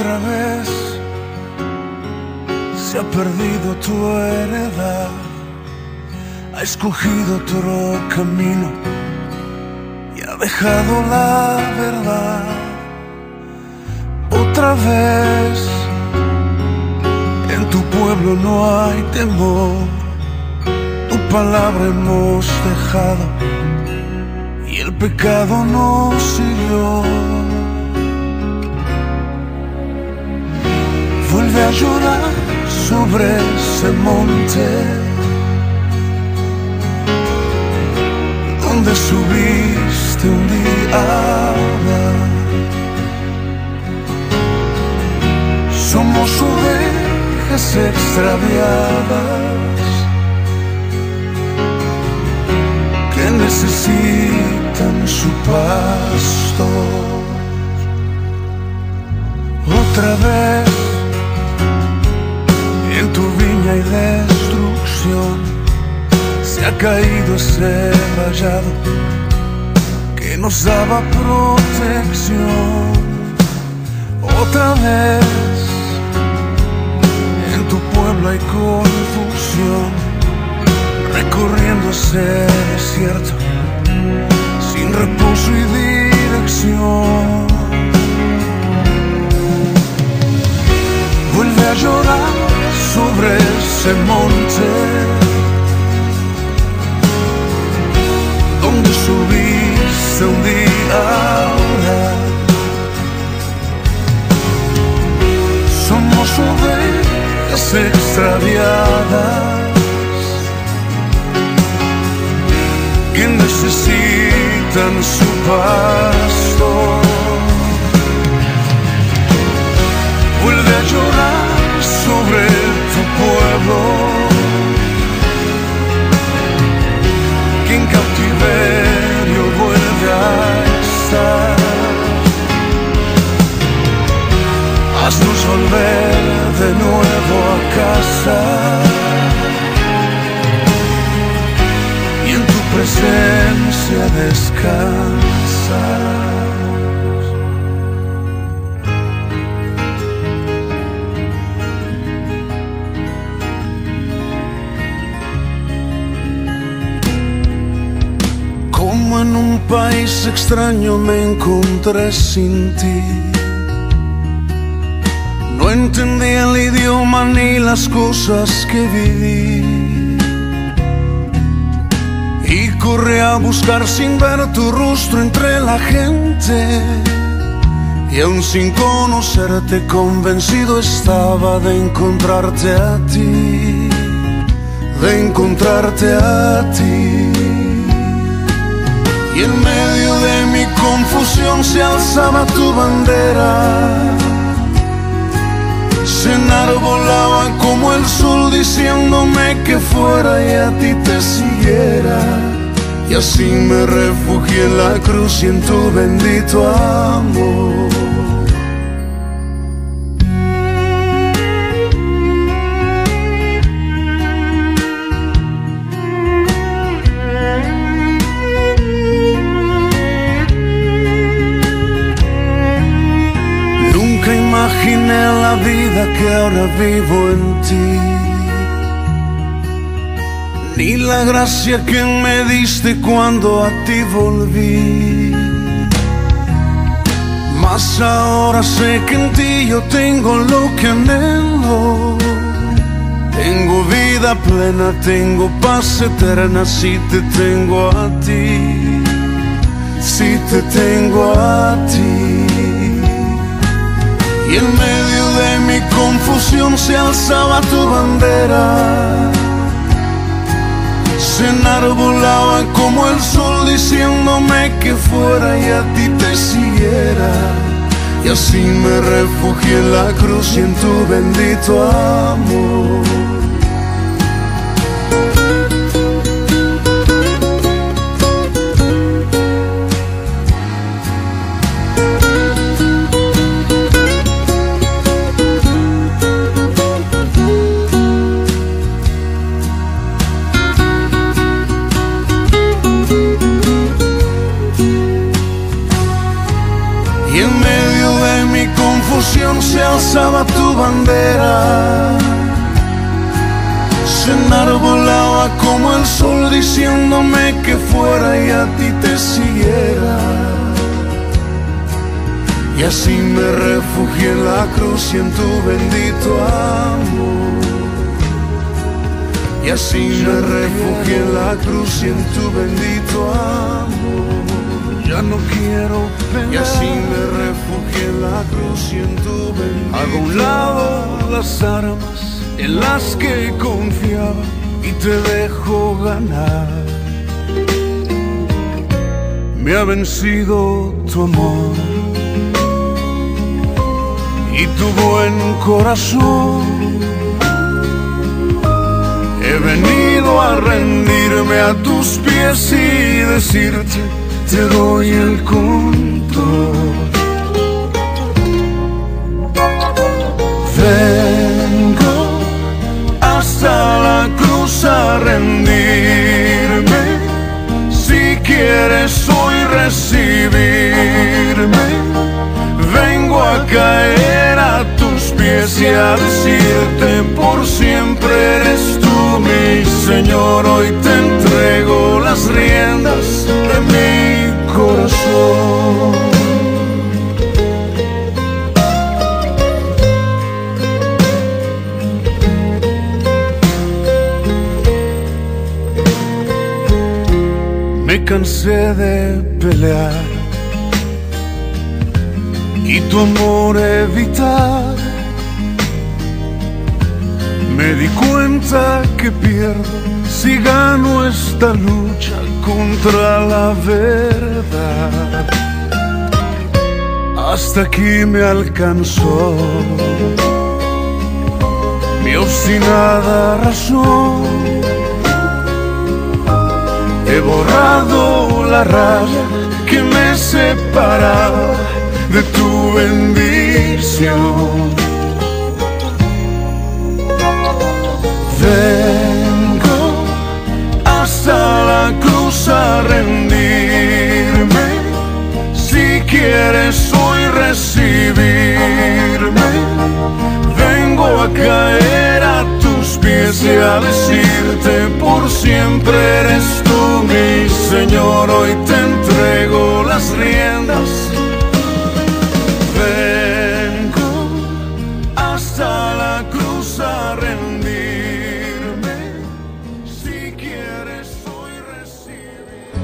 Otra vez se ha perdido tu heredad, ha escogido otro camino y ha dejado la verdad. Otra vez en tu pueblo no hay temor, tu palabra hemos dejado y el pecado nos hirió. Vuelve a llorar sobre ese monte donde subiste un día. Somos ovejas extraviadas que necesitan su pasto. Otra vez en tu viña hay destrucción, se ha caído ese vallado que nos daba protección. Otra vez en tu pueblo hay confusión, recorriendo ese desierto sin reposo y dirección. Vuelve a llorar sobre ese monte donde subiste un día. Somos ovejas extraviadas que necesitan su pasto. Vuelve a llorar sobre tu pueblo que en cautiverio vuelve a estar. Haznos volver de nuevo a casa y en tu presencia descansar. Como en un país extraño me encontré sin ti. No entendía el idioma ni las cosas que viví, y corrí a buscar sin ver tu rostro entre la gente. Y aún sin conocerte convencido estaba de encontrarte a ti, de encontrarte a ti. Y en medio de mi confusión se alzaba tu bandera, se enarbolaba como el sol diciéndome que fuera y a ti te siguiera. Y así me refugié en la cruz y en tu bendito amor. Imaginé la vida que ahora vivo en ti, ni la gracia que me diste cuando a ti volví. Mas ahora sé que en ti yo tengo lo que anhelo. Tengo vida plena, tengo paz eterna si te tengo a ti, si te tengo a ti. Y en medio de mi confusión se alzaba tu bandera, se enarbolaba como el sol diciéndome que fuera y a ti te siguiera. Y así me refugié en la cruz y en tu bendito amor. ilusión se alzaba tu bandera, se enarbolaba como el sol diciéndome que fuera y a ti te siguiera. Y así me refugié en la cruz y en tu bendito amor. Y así me refugié en la cruz y en tu bendito amor. Ya no quiero pelear. Y así me refugié en la cruz y en tu bendito amor. Hago a un lado las armas en las que confiaba y te dejo ganar. Me ha vencido tu amor y tu buen corazón. He venido a rendirme a tus pies y decirte, te doy el control. Vengo hasta la cruz a rendirme. Si quieres hoy recibirme, vengo a caer a tus pies y a decirte, por siempre eres tú mi Señor. Hoy te entrego las riendas de mi corazón. Me cansé de pelear y tu amor evitar. Me di cuenta que pierdo si gano esta lucha contra la verdad. Hasta aquí me alcanzó mi obstinada razón. He borrado la raya que me separaba de tu bendición. Vengo hasta la cruz a rendirme. Si quieres hoy recibirme, vengo a caer a tus pies y a decirte, por siempre eres tú mi Señor. Hoy te entrego las riendas. Vengo hasta la cruz a rendirme. Si quieres hoy recibir.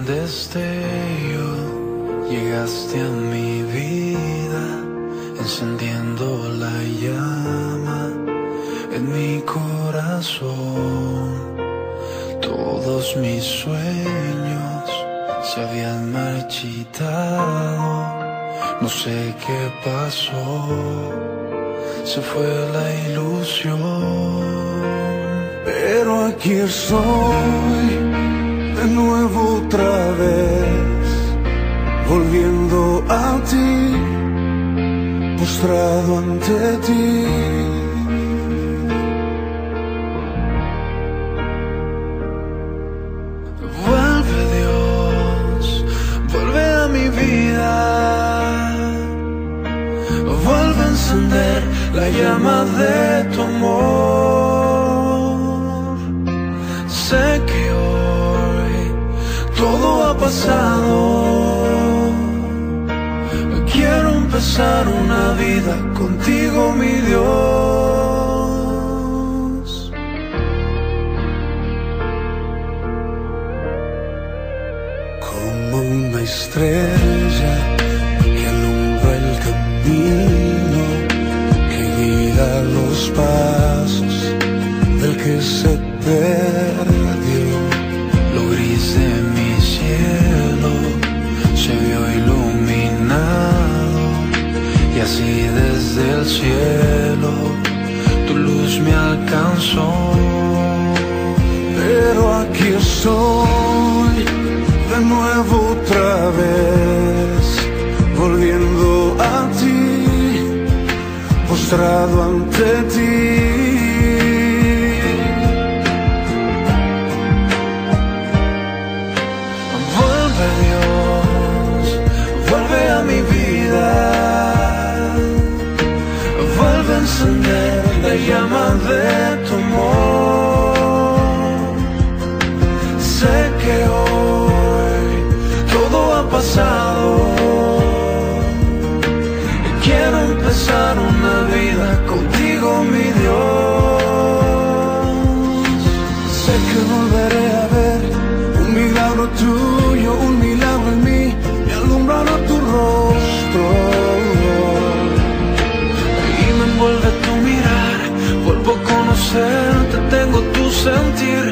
Destello, llegaste a mi vida, encendiendo la llama en mi corazón. Todos mis sueños se habían marchitado, no sé qué pasó, se fue la ilusión. Pero aquí estoy de nuevo otra vez, volviendo a ti, postrado ante ti. vuelve a encender la llama de tu amor. Sé que hoy todo ha pasado. Quiero empezar una vida contigo, mi Dios. Como una estrella que alumbra el camino, que guía los pasos del que se perdió. Lo gris de mi cielo se vio iluminado, y así desde el cielo tu luz me alcanzó. Pero aquí estoy de nuevo otra vez, volviendo a ti, postrado ante ti. Vuelve, Dios, vuelve a mi vida, vuelve a encender la llama de tu amor. Sé que hoy todo ha pasado. Quiero empezar una vida contigo, mi Dios. Sé que volveré a ver un milagro tuyo, un milagro en mí, me alumbrará tu rostro. Y me envuelve tu mirar, vuelvo a conocerte, tengo tu sentir